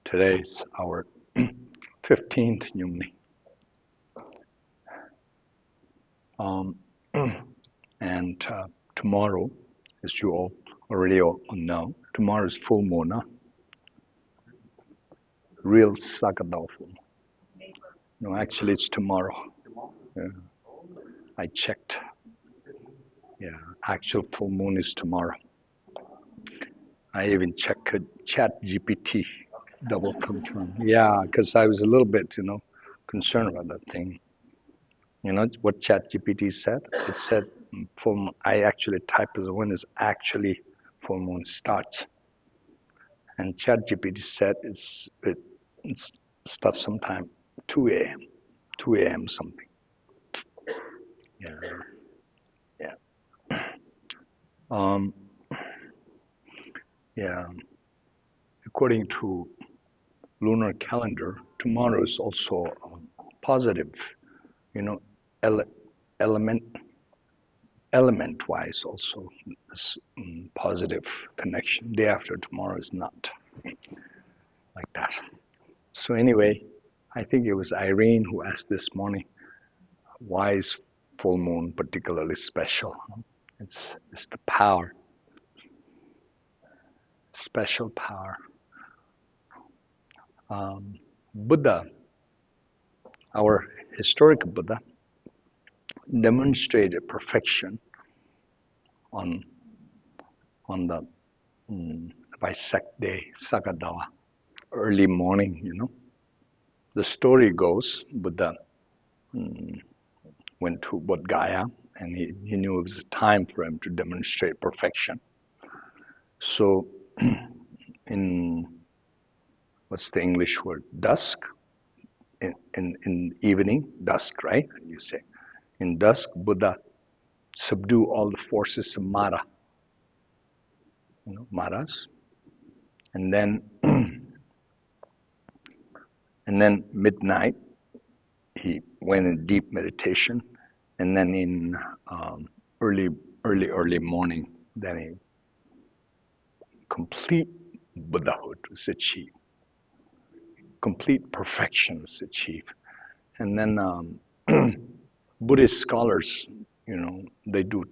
Today's our 15th Nyungne. And tomorrow, as you all already know, tomorrow is full moon, real Sakadao full moon. No, actually it's tomorrow. Yeah. I checked. Yeah, actual full moon is tomorrow. I even checked Chat GPT, double confirm. Yeah, because I was a little bit, concerned about that thing. You know what Chat GPT said? It said full moon. I actually typed as when is actually full moon starts. And Chat GPT said it starts sometime 2 a.m. 2 a.m. something. Yeah. Yeah. According to lunar calendar, tomorrow is also positive, element-wise also this positive connection. Day after tomorrow is not like that. So anyway, I think it was Irene who asked this morning, why is full moon particularly special? It's the power, special power. Buddha, our historic Buddha, demonstrated perfection on the Vaisak day, Sakadawa, early morning, The story goes, Buddha went to Bodh Gaya and he knew it was time for him to demonstrate perfection. So in, what's the English word? Dusk? In evening, dusk, right? You say. In dusk, Buddha subdue all the forces of Mara, Maras. And then midnight, he went in deep meditation. And then in early morning, then he complete Buddhahood was achieved. Complete perfection was achieved. And then Buddhist scholars, they do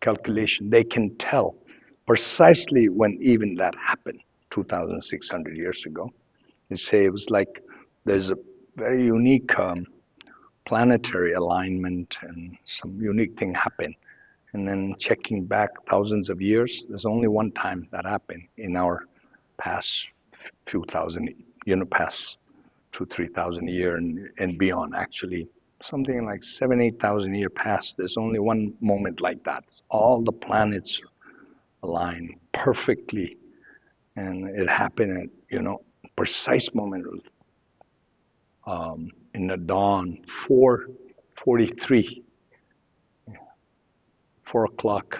calculation. They can tell precisely when even that happened, 2,600 years ago. They say it was like there's a very unique planetary alignment and some unique thing happened. And then checking back thousands of years, there's only one time that happened in our past few thousand, past 2,000-3,000 years and beyond. Actually, something like 7,000-8,000 years past, there's only one moment like that. All the planets align perfectly, and it happened at precise moment in the dawn, 4:43, 4 o'clock,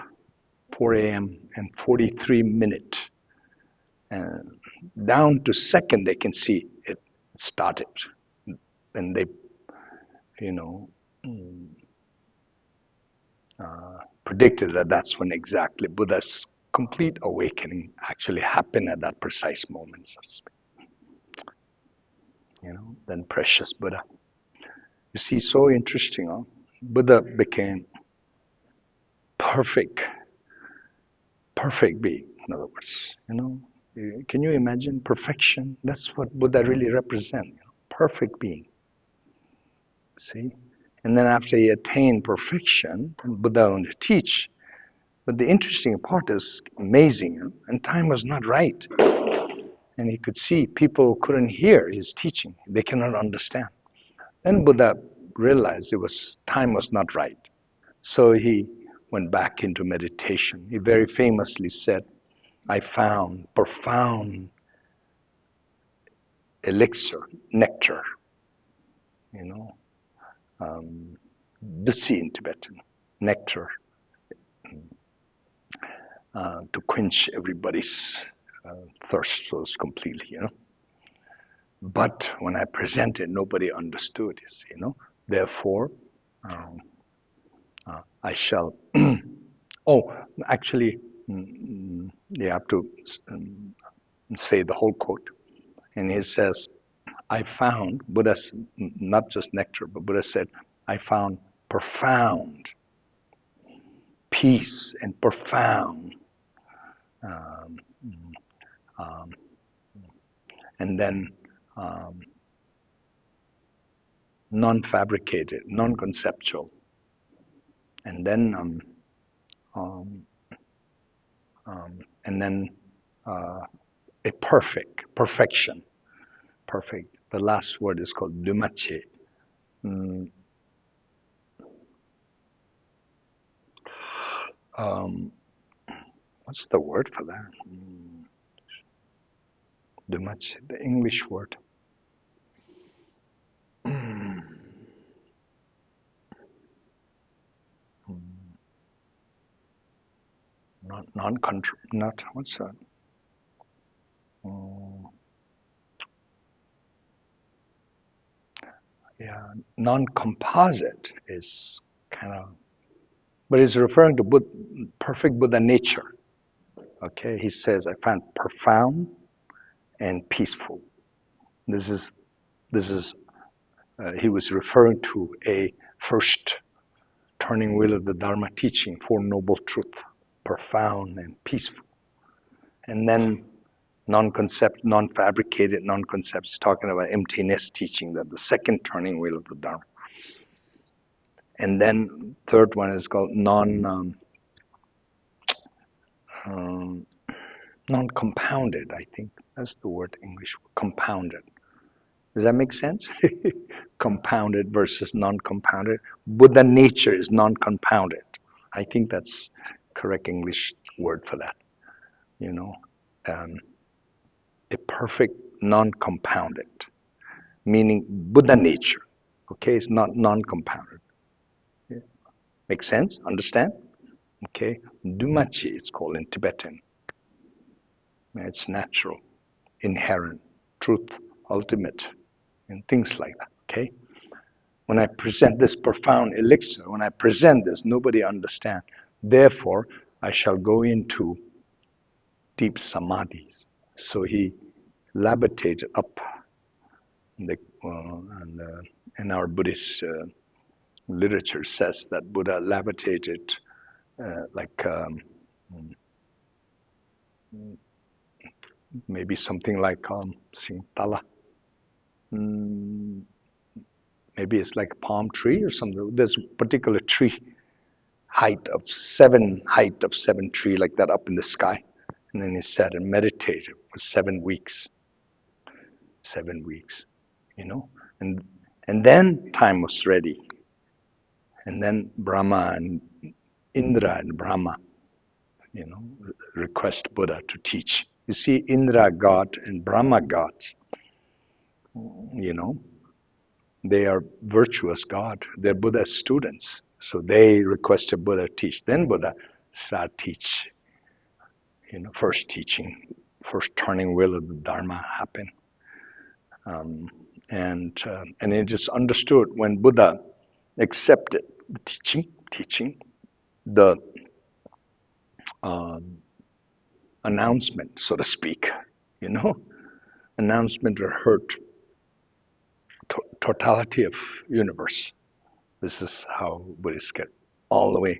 4 a.m. and 43 minutes. And down to second, they can see it started. And they, predicted that that's when exactly Buddha's complete awakening actually happened at that precise moment. Then precious Buddha. You see, so interesting, huh? Buddha became perfect being, in other words, Can you imagine perfection? That's what Buddha really represents, perfect being. See? And then after he attained perfection, Buddha wanted to teach. But the interesting part is amazing, and time was not right. And he could see people couldn't hear his teaching. They cannot understand. Then Buddha realized time was not right. So he went back into meditation. He very famously said, I found profound elixir, nectar, Dutsi in Tibetan, nectar, to quench everybody's thirst was completely, But when I presented, nobody understood, Therefore, I shall. Actually, you have to say the whole quote. And he says, I found, Buddha's not just nectar, but Buddha said, I found profound peace and profound, um, um, and then non-fabricated, non-conceptual, and then and then a perfection, perfect. The last word is called dumache. Mm, what's the word for that? Dumache, the English word. Not what's that? Yeah, non-composite is kind of, but he's referring to perfect Buddha nature. Okay, he says, I found profound and peaceful. This is he was referring to a first turning wheel of the Dharma teaching, Four Noble Truths, profound and peaceful. And then non-fabricated, non-concept, is talking about emptiness teaching, that the second turning wheel of the Dharma. And then third one is called non-compounded, I think. That's the word English, compounded. Does that make sense? Compounded versus non-compounded. Buddha nature is non-compounded. I think that's correct English word for that. You know, a perfect non-compounded, meaning Buddha nature. Okay, it's not non-compounded. Yeah. Make sense? Understand? Okay, Dumachi it's called in Tibetan. It's natural, inherent, truth, ultimate, and things like that. Okay. When I present this profound elixir, when I present this, nobody understands. Therefore, I shall go into deep samadhis. So he levitated up. And our Buddhist literature says that Buddha levitated like maybe something like Singtala. Maybe it's like a palm tree or something. There's a particular tree height of seven tree like that up in the sky. And then he sat and meditated for 7 weeks. 7 weeks, you know. And then time was ready. And then Brahma and Indra and Brahma, you know, request Buddha to teach. You see, Indra God and Brahma God, you know, they are virtuous God. They're Buddha's students. So they requested Buddha to teach. Then Buddha started teach. You know, first teaching, first turning wheel of the Dharma happened. And it just understood when Buddha accepted the teaching, the announcement, so to speak, you know, announcement or heard totality of universe. This is how Buddhists get all the way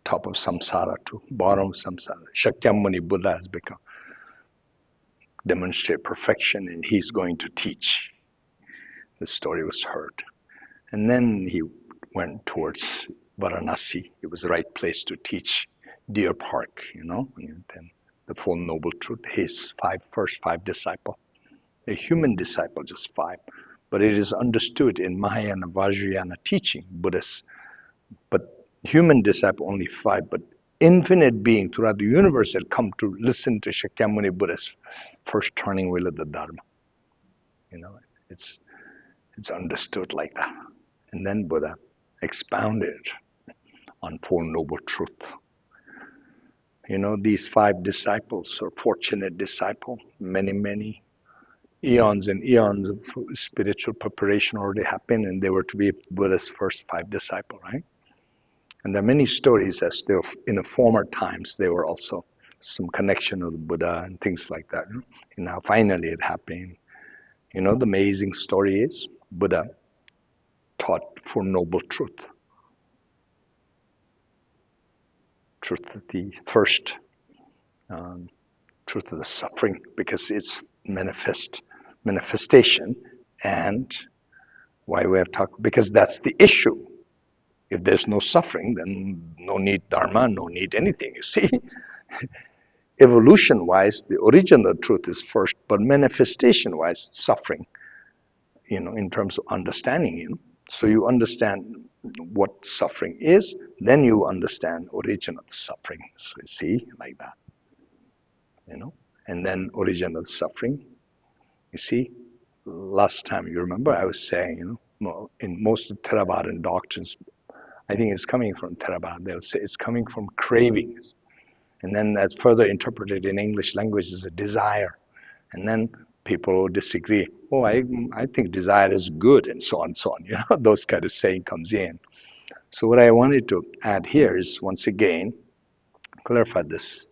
top of samsara to bottom of samsara. Shakyamuni Buddha has become demonstrate perfection, and he's going to teach. The story was heard. And then he went towards Varanasi. It was the right place to teach. Deer Park, you know, and then the Four Noble Truth, his first five disciples. A human disciple, just 5. But it is understood in Mahayana Vajrayana teaching, Buddhists, but human disciple only 5, but infinite being throughout the universe had come to listen to Shakyamuni Buddha's first turning wheel of the Dharma. You know, it's understood like that. And then Buddha expounded on Four Noble Truths. You know, these 5 disciples or fortunate disciple, many eons and eons of spiritual preparation already happened, and they were to be Buddha's first 5 disciples, right? And there are many stories as though in the former times there were also some connection of the Buddha and things like that. And now finally it happened. You know, the amazing story is Buddha taught Four Noble Truth. Truth of the first, truth of the suffering, because it's manifestation. And why we have talked, because that's the issue. If there's no suffering, then no need Dharma, no need anything, you see. Evolution-wise, the original truth is first, but manifestation-wise, suffering, in terms of understanding, So you understand what suffering is, then you understand original suffering. So you see, like that, And then original suffering, you see. Last time, you remember, I was saying, in most of Theravadan doctrines, I think it's coming from Theravada, they'll say it's coming from cravings. And then that's further interpreted in English language as a desire. And then people disagree. Oh, I think desire is good, and so on, so on. Those kind of saying comes in. So what I wanted to add here is, once again, clarify this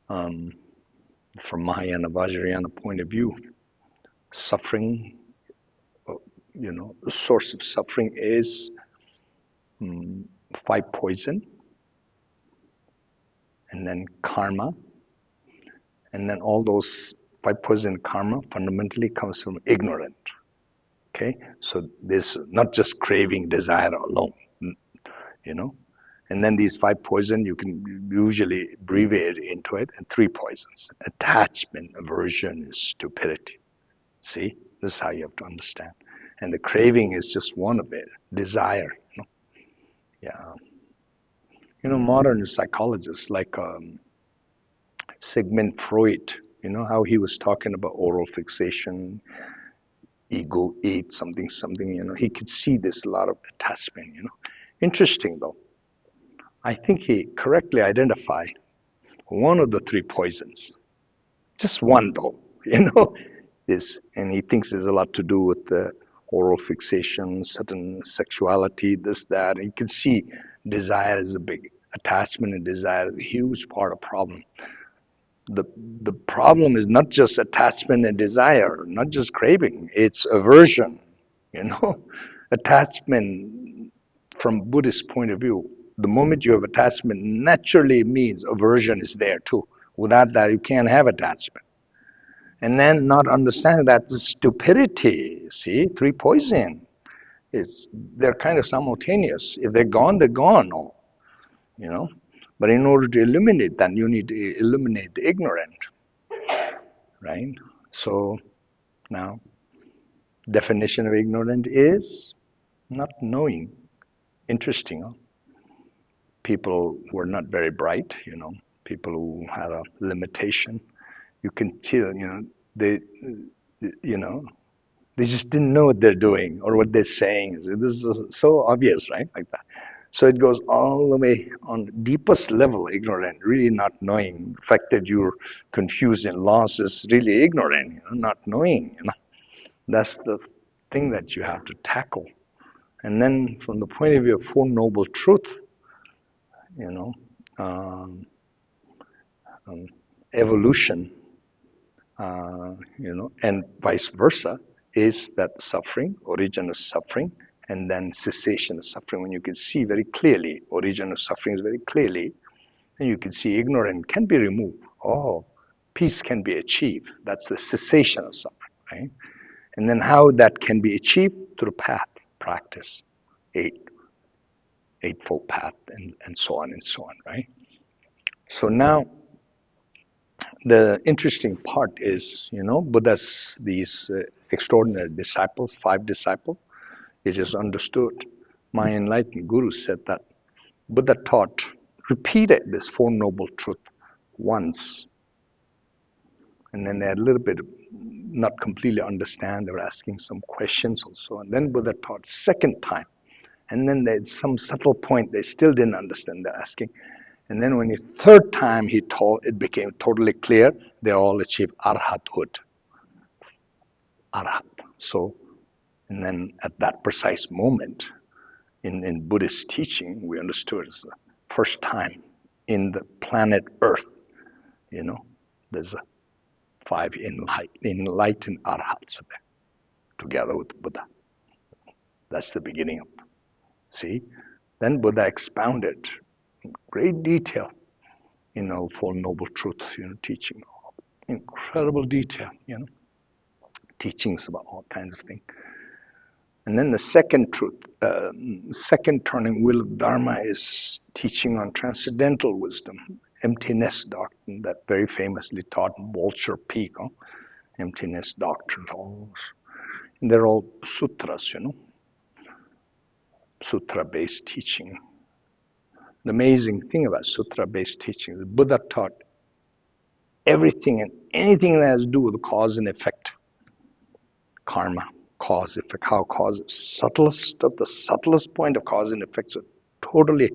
from Mahayana Vajrayana point of view. Suffering, the source of suffering is five poison, and then karma, and then all those five poison karma fundamentally comes from ignorant. Okay, so this not just craving, desire alone, and then these five poison you can usually abbreviate into it, and three poisons: attachment, aversion, stupidity. See, this is how you have to understand. And the craving is just one of it. Desire, yeah. Modern psychologists like Sigmund Freud, how he was talking about oral fixation, ego ate something, he could see this a lot of attachment, Interesting though. I think he correctly identified one of the three poisons. Just one though, this, and he thinks there's a lot to do with the oral fixation, certain sexuality, this, that. And you can see desire is a big attachment, and desire is a huge part of problem. The problem is not just attachment and desire, not just craving, it's aversion, Attachment, from Buddhist point of view, the moment you have attachment naturally means aversion is there too. Without that, you can't have attachment. And then not understanding that the stupidity, see, three poison, they're kind of simultaneous. If they're gone, they're gone, But in order to eliminate that, you need to eliminate the ignorant, right? So now, definition of ignorant is not knowing. Interesting, huh? People who are not very bright, people who have a limitation, you can tell, they just didn't know what they're doing or what they're saying. This is so obvious, right? Like that. So it goes all the way on the deepest level, ignorant, really not knowing. The fact that you're confused and lost is really ignorant, not knowing. That's the thing that you have to tackle. And then from the point of view of Four Noble Truth, evolution, and vice versa, is that suffering, origin of suffering, and then cessation of suffering. When you can see very clearly, origin of suffering is very clearly, then you can see ignorance can be removed. Oh, peace can be achieved. That's the cessation of suffering, right? And then how that can be achieved? Through path, practice, eightfold path, and so on and so on, right? So now, the interesting part is, Buddha's these extraordinary disciples, 5 disciples, it is understood. My enlightened guru said that Buddha repeated this Four Noble Truth once. And then they had a little bit, not completely understand, they were asking some questions also. And then Buddha taught second time. And then there's some subtle point they still didn't understand, they're asking. And then when the third time he taught, it became totally clear, they all achieved arhathood. Arhat. So, and then at that precise moment, in Buddhist teaching, we understood it's the first time in the planet Earth, there's 5 enlightened arhats there. together with Buddha. That's the beginning of, see? Then Buddha expounded in great detail, Four Noble Truths, teaching, incredible detail, teachings about all kinds of things. And then the second truth, second turning wheel of Dharma is teaching on transcendental wisdom, emptiness doctrine that very famously taught in Vulture Peak, emptiness doctrine, all those. And they're all sutras, sutra-based teaching. The amazing thing about sutra-based teaching, the Buddha taught everything and anything that has to do with cause and effect, karma, cause, effect, how cause, subtlest of the subtlest point of cause and effects are totally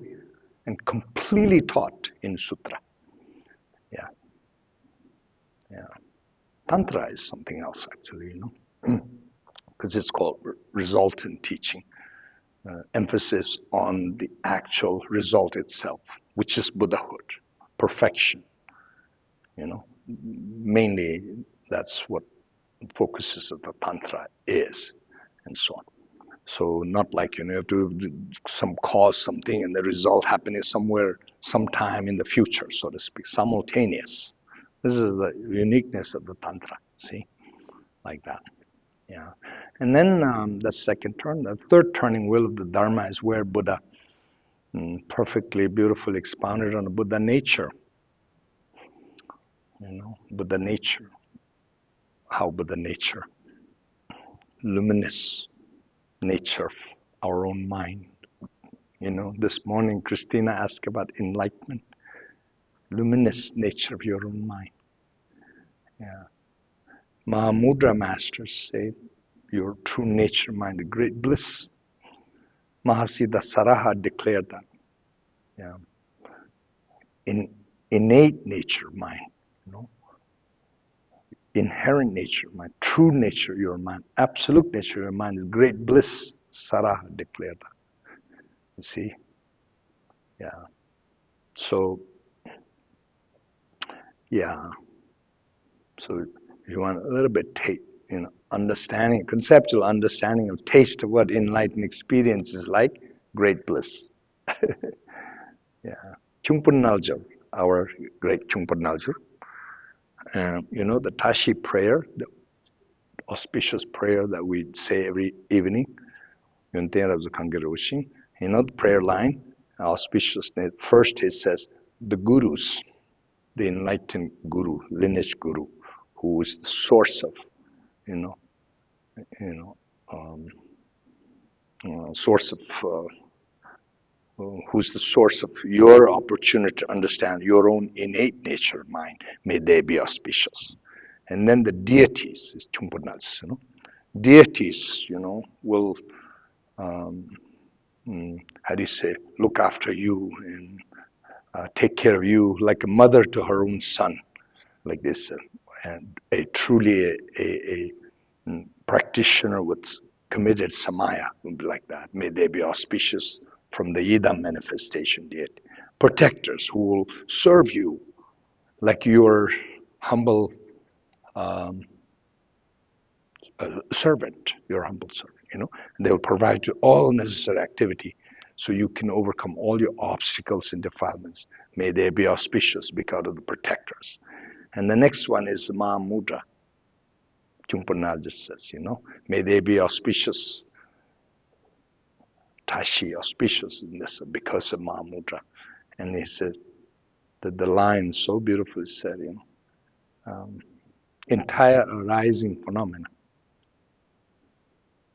and completely taught in sutra. Yeah. Tantra is something else, actually, because it's called resultant teaching. Emphasis on the actual result itself, which is Buddhahood, perfection. Mainly that's what focuses of the Tantra is, and so on. So not like, you have to some cause something and the result happening somewhere, sometime in the future, so to speak, simultaneous. This is the uniqueness of the Tantra, see, like that. Yeah. And then the second turn, the third turning wheel of the Dharma is where Buddha perfectly, beautifully expounded on the Buddha nature. Buddha nature. How Buddha nature, luminous nature of our own mind. This morning Christina asked about enlightenment, luminous nature of your own mind. Yeah. Mahamudra masters say your true nature mind, the great bliss. Mahasiddha Saraha declared that. Yeah. In innate nature mind, inherent nature mind, true nature your mind, absolute nature your mind is great bliss. Saraha declared that. You see? Yeah. So, yeah. So if you want a little bit understanding, conceptual understanding of taste of what enlightened experience is like, great bliss. Yeah. Chungpa Naljar, our great Chungpa Naljar, the Tashi prayer, the auspicious prayer that we say every evening, the prayer line, auspiciousness, first it says, the gurus, the enlightened guru, lineage guru, who is the source of, source of, who's the source of your opportunity to understand your own innate nature of mind. May they be auspicious. And then the deities, is Chumpunas, deities, will, how do you say, look after you and take care of you like a mother to her own son, like this. And truly a practitioner with committed samaya would be like that. May they be auspicious from the Idam manifestation deity. Protectors who will serve you like your humble servant, your humble servant, And they will provide you all necessary activity so you can overcome all your obstacles and defilements. May they be auspicious because of the protectors. And the next one is Mahamudra. Chumpanal just says, may they be auspicious, Tashi, auspicious in this because of Mahamudra. And he said that the line so beautifully said, entire arising phenomena.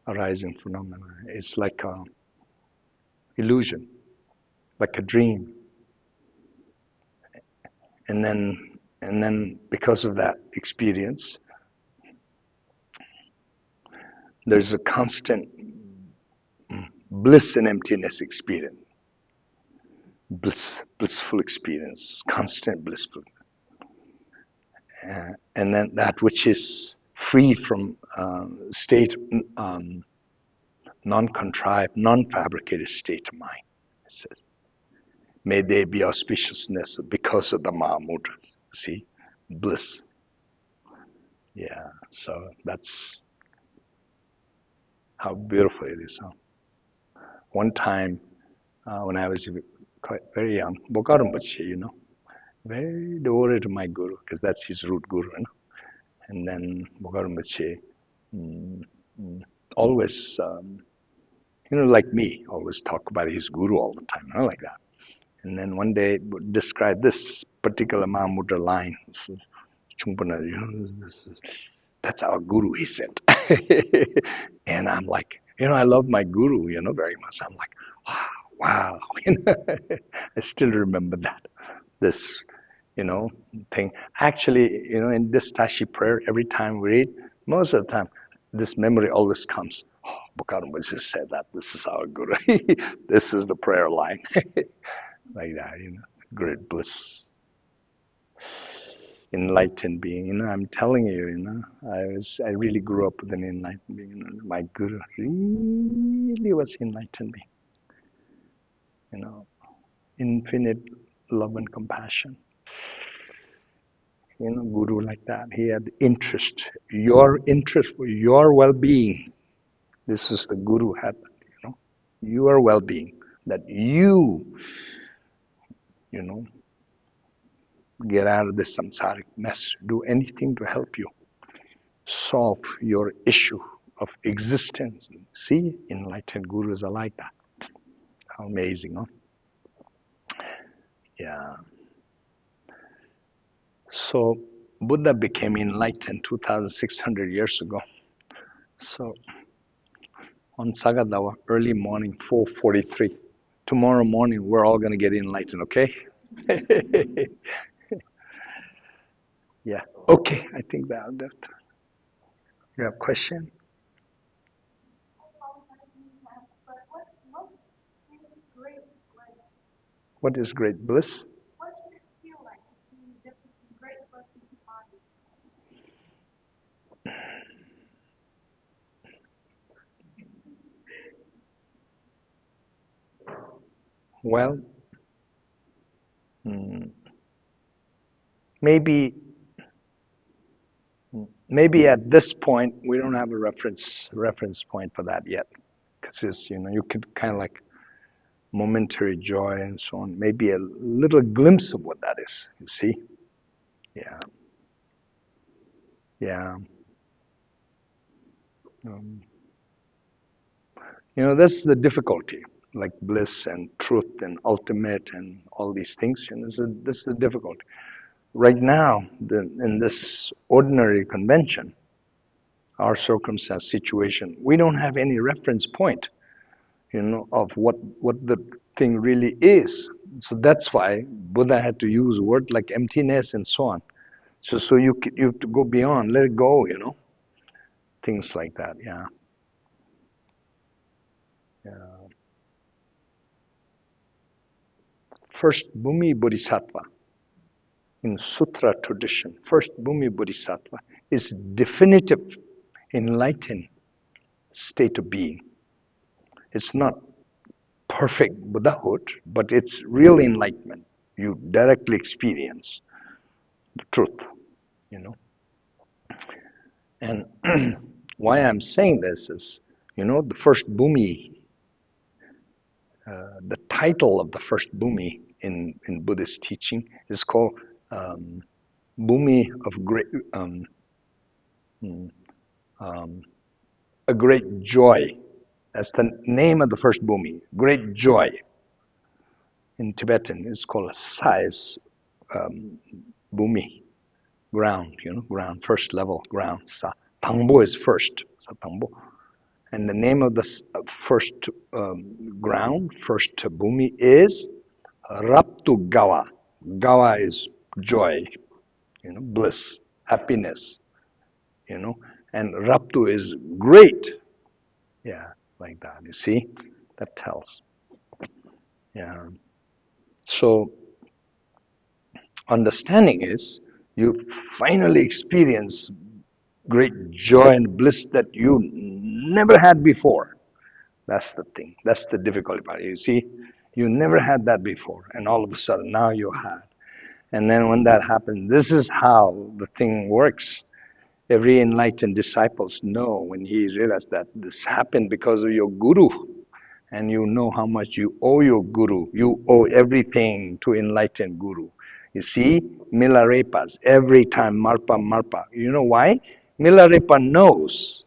Arising phenomena. It's like a illusion, like a dream. And then because of that experience, there's a constant bliss and emptiness experience. Blissful experience, constant blissful. And then that which is free from state, non-contrived, non-fabricated state of mind, it says. May they be auspiciousness because of the Mahamudras. See? Bliss. Yeah, so that's How beautiful it is. Huh? One time, when I was quite very young, Boka Rinpoche, very devoted to my guru, because that's his root guru. And then Boka Rinpoche mm, mm, always, like me, always talk about his guru all the time, like that. And then one day describe this particular Mahamudra line. Chumpana, that's our guru, he said. And I'm like, I love my guru, very much. I'm like, wow. I still remember that. This, thing. Actually, in this Tashi prayer, every time we read, most of the time, this memory always comes. Oh, Bukharam just said that. This is our guru. This is the prayer line. Like that, great bliss. Enlightened being, I'm telling you, I really grew up with an enlightened being. My guru really was enlightened being, infinite love and compassion. Guru like that. He had interest for your well-being. This is the guru had, your well-being, that you get out of this samsaric mess, do anything to help you solve your issue of existence. See, enlightened gurus are like that. How amazing, huh? Yeah. So Buddha became enlightened 2,600 years ago. So on Sagadawa, early morning, 4:43. Tomorrow morning, we're all going to get enlightened, okay? Yeah. Okay, I think that. You have a question? What is great bliss? What does it feel like to be the great bliss in the body? Well, maybe at this point we don't have a reference point for that yet, because you could kind of like momentary joy and so on. Maybe a little glimpse of what that is. You see? Yeah. Yeah. This is the difficulty, like bliss and truth and ultimate and all these things. This is the difficulty. Right now, in this ordinary convention, our circumstance situation, we don't have any reference point, of what the thing really is. So that's why Buddha had to use words like emptiness and so on. So you have to go beyond, let it go, things like that. Yeah. Yeah. First Bhumi Bodhisattva in Sutra tradition, first Bhumi Bodhisattva is definitive enlightened state of being. It's not perfect Buddhahood, but it's real enlightenment. You directly experience the truth, And why I'm saying this is, the first Bhumi, the title of the first Bhumi in Buddhist teaching is called Bhumi of great, a great joy. That's the name of the first Bhumi, great joy. In Tibetan, it's called a size Bhumi, ground, ground, first level ground. Sa Tangbo is first, Sa Tangbo. And the name of the first ground, first Bhumi is Raptu Gawa. Gawa is joy, bliss, happiness, and Raptu is great. Yeah, like that. You see, that tells. Yeah. So, understanding is you finally experience great joy and bliss that you never had before. That's the thing. That's the difficult part. You see, you never had that before, and all of a sudden now you had. And then when that happens, this is how the thing works. Every enlightened disciples know when he realized that this happened because of your guru. And you know how much you owe your guru. You owe everything to enlightened guru. You see, Milarepas, every time Marpa, Marpa. You know why? Milarepa knows.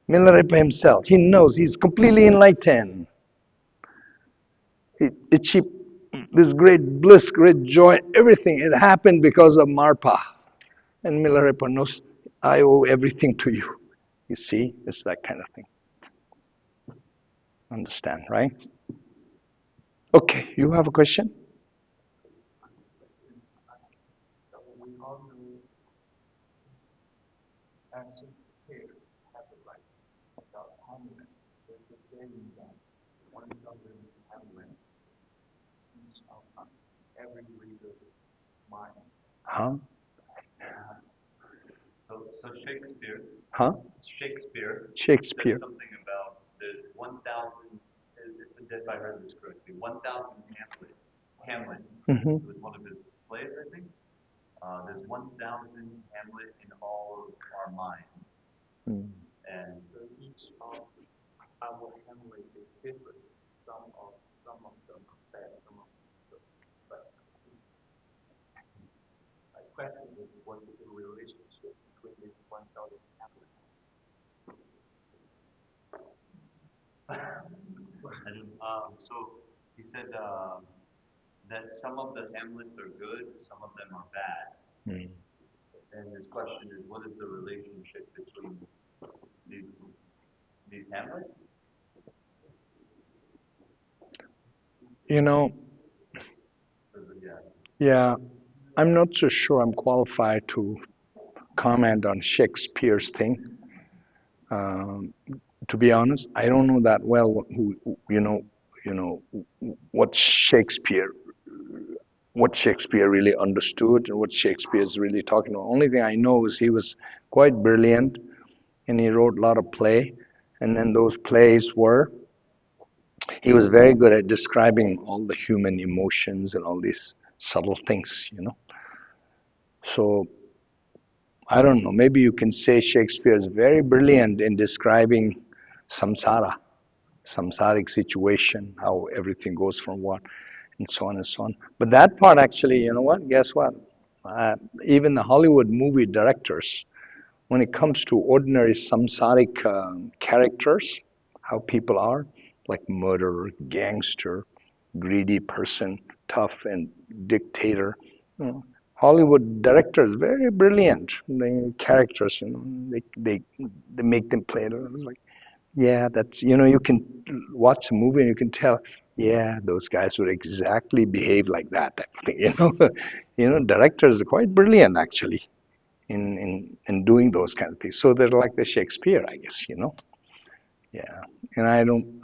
Milarepa himself, he knows he's completely enlightened. He achieved this great bliss, great joy, everything. It happened because of Marpa. And Milarepa knows, I owe everything to you. You see, it's that kind of thing. Understand, right? Okay, you have a question? Huh? So Shakespeare, Huh? Shakespeare Shakespeare. says something about the 1,000, if I heard this correctly, 1,000 Hamlet. Mm-hmm. It was one of his plays, I think. There's 1,000 Hamlet in all of our minds. Mm. And so each of our Hamlet is different. Some of them are bad, some of them are but my question is, what is the relationship between these 1,000 Hamlets? So he said that some of the Hamlets are good, some of them are bad. Mm. And his question is, what is the relationship between these Hamlets? You know, yeah, I'm not so sure I'm qualified to comment on Shakespeare's thing. To be honest, I don't know that well. What Shakespeare really understood and what Shakespeare is really talking about. Only thing I know is he was quite brilliant, and he wrote a lot of play. And then those plays were, he was very good at describing all the human emotions and all these subtle things. So I don't know. Maybe you can say Shakespeare is very brilliant in describing samsara, samsaric situation, how everything goes from what, and so on and so on. But that part actually, you know what? Guess what? Even the Hollywood movie directors, when it comes to ordinary samsaric characters, how people are, like murderer, gangster, greedy person, tough and dictator. You know, Hollywood directors, very brilliant. The characters, they make them play it. It's like, yeah, that's you can watch a movie and you can tell, yeah, those guys would exactly behave like that type of thing. Directors are quite brilliant actually in doing those kind of things. So they're like the Shakespeare, I guess. Yeah. And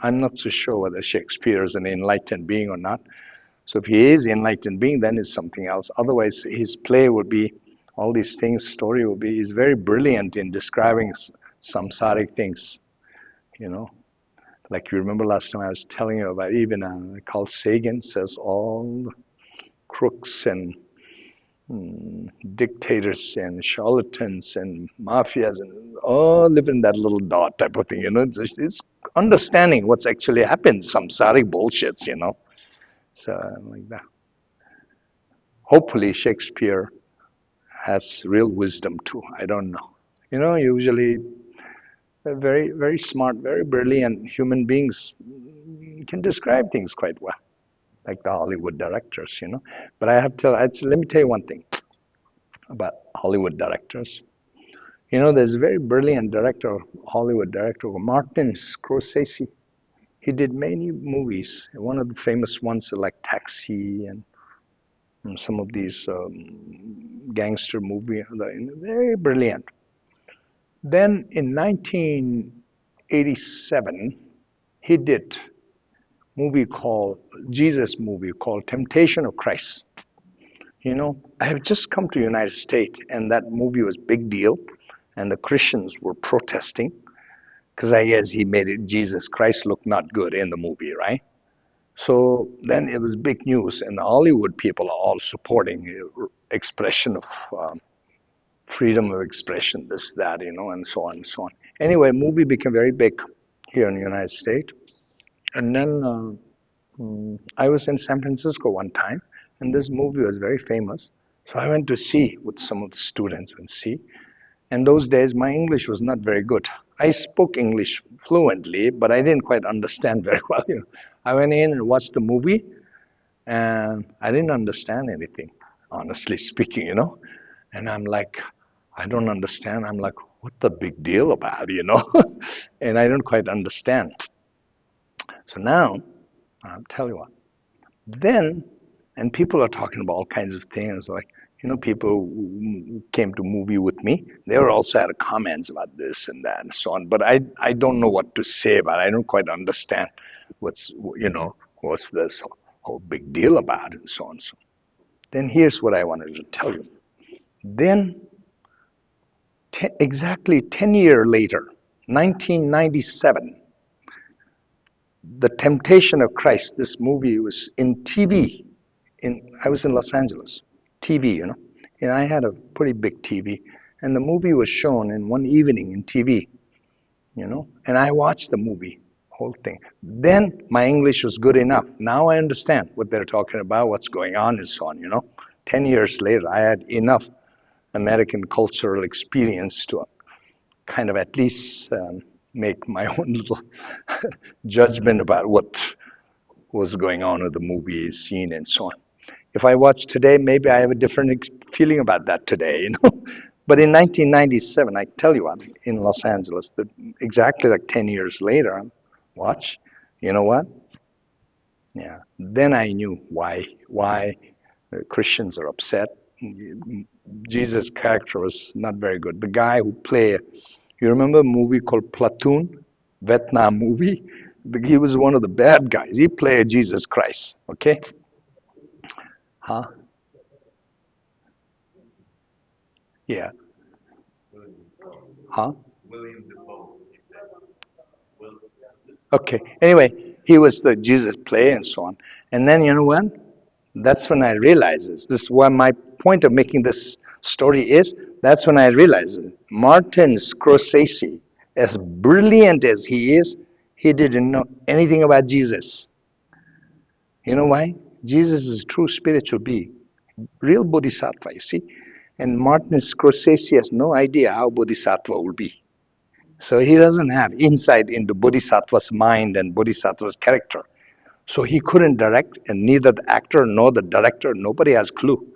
I'm not so sure whether Shakespeare is an enlightened being or not. So if he is an enlightened being, then it's something else. Otherwise, his play would be, all these things, story would be, he's very brilliant in describing samsaric things, you know. Like you remember last time I was telling you about even Carl Sagan says all crooks and dictators and charlatans and mafias and all live in that little dot type of thing. It's understanding what's actually happened, samsaric bullshits. So like that. Hopefully Shakespeare has real wisdom too. I don't know. Usually very, very smart, very brilliant human beings can describe things quite well, like the Hollywood directors. But I have to, let me tell you one thing about Hollywood directors. There's a very brilliant director, Hollywood director, Martin Scorsese. He did many movies. One of the famous ones are like Taxi and some of these gangster movies. Very brilliant. Then in 1987, he did Jesus movie called Temptation of Christ. I have just come to United States, and that movie was big deal, and the Christians were protesting because I guess he made Jesus Christ look not good in the movie, right? So then it was big news, and the Hollywood people are all supporting expression of freedom of expression, this, that, and so on and so on. Anyway, movie became very big here in the United States. And then I was in San Francisco one time, and this movie was very famous. So I went to see with some of the students and see. And those days, my English was not very good. I spoke English fluently, but I didn't quite understand very well. I went in and watched the movie, and I didn't understand anything, honestly speaking. And I'm like, I don't understand. I'm like, what the big deal about? And I don't quite understand. So now, I'll tell you what. Then, and people are talking about all kinds of things, like, people who came to movie with me, they were also had comments about this and that and so on. But I don't know what to say about it. I don't quite understand what's this whole big deal about and so on. So then here's what I wanted to tell you. Then, exactly 10 years later, 1997, The Temptation of Christ, this movie was in TV. I was in Los Angeles, TV, and I had a pretty big TV, and the movie was shown in one evening in TV, and I watched the movie, whole thing. Then my English was good enough. Now I understand what they're talking about, what's going on, and so on. 10 years later, I had enough American cultural experience to kind of at least make my own little judgment about what was going on with the movie scene and so on. If I watch today, maybe I have a different feeling about that today. But in 1997, I tell you what, in Los Angeles, exactly like 10 years later, watch, you know what? Yeah. Then I knew why Christians are upset. Jesus' character was not very good. The guy who played, you remember a movie called Platoon, Vietnam movie? He was one of the bad guys. He played Jesus Christ. Okay? Huh? Yeah. Huh? Okay. Anyway, he was the Jesus play and so on. And then you know what? That's when I realized this. This is why my point of making this story is. That's when I realized it. Martin Scorsese, as brilliant as he is, he didn't know anything about Jesus. You know why? Jesus is a true spiritual being, real bodhisattva, you see. And Martin Scorsese has no idea how bodhisattva will be. So he doesn't have insight into bodhisattva's mind and bodhisattva's character. So he couldn't direct, and neither the actor nor the director, nobody has clue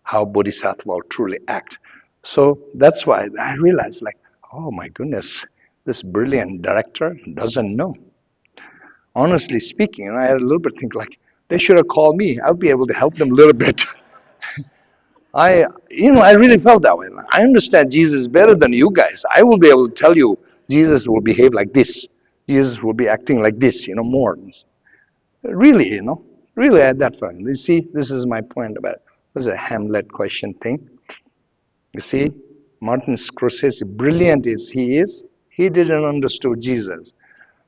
how bodhisattva will truly act. So that's why I realized, like, oh my goodness, this brilliant director doesn't know. Honestly speaking, and I had a little bit think like, they should have called me. I'll be able to help them a little bit. I really felt that way. I understand Jesus better than you guys. I will be able to tell you Jesus will behave like this. Jesus will be acting like this, more. Really, really at that point. You see, this is my point about it. This is a Hamlet question thing. You see, Martin Scorsese, brilliant as he is, he didn't understand Jesus.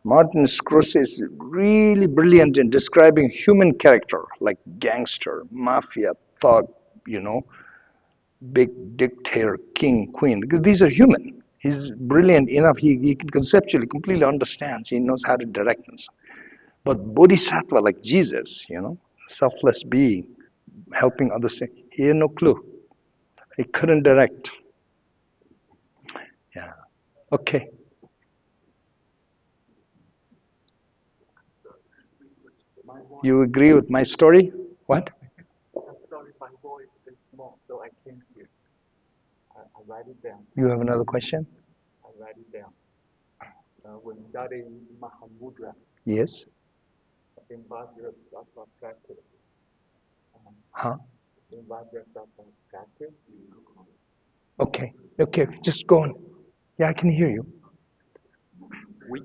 Martin Scorsese is really brilliant in describing human character, like gangster, mafia, thug, you know, big dictator, king, queen, because these are human. He's brilliant enough, he can conceptually completely understands, he knows how to direct us. But bodhisattva like Jesus, selfless being, helping others, he had no clue. He couldn't direct. Yeah. Okay. You agree with my story? What? I'm sorry, my voice is small, so I can't hear. I write it down. You have another question? I write it down. When studying Mahamudra Yes. in Vajrayana practice, Huh? in Vajrayana practice, Okay. Okay. Just go on. Yeah, I can hear you. we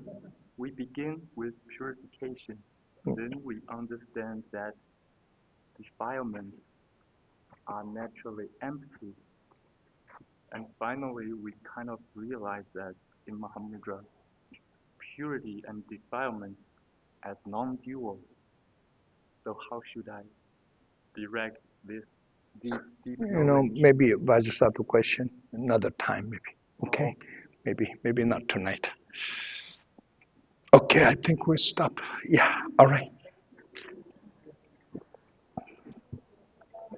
we begin with purification. Then we understand that defilements are naturally empty. And finally, we kind of realize that in Mahamudra, purity and defilements as non-dual. So how should I direct this deep You know, knowledge. maybe Vajrayana question another time, maybe. Okay, maybe not tonight. Okay, I think we'll stop. Yeah, all right.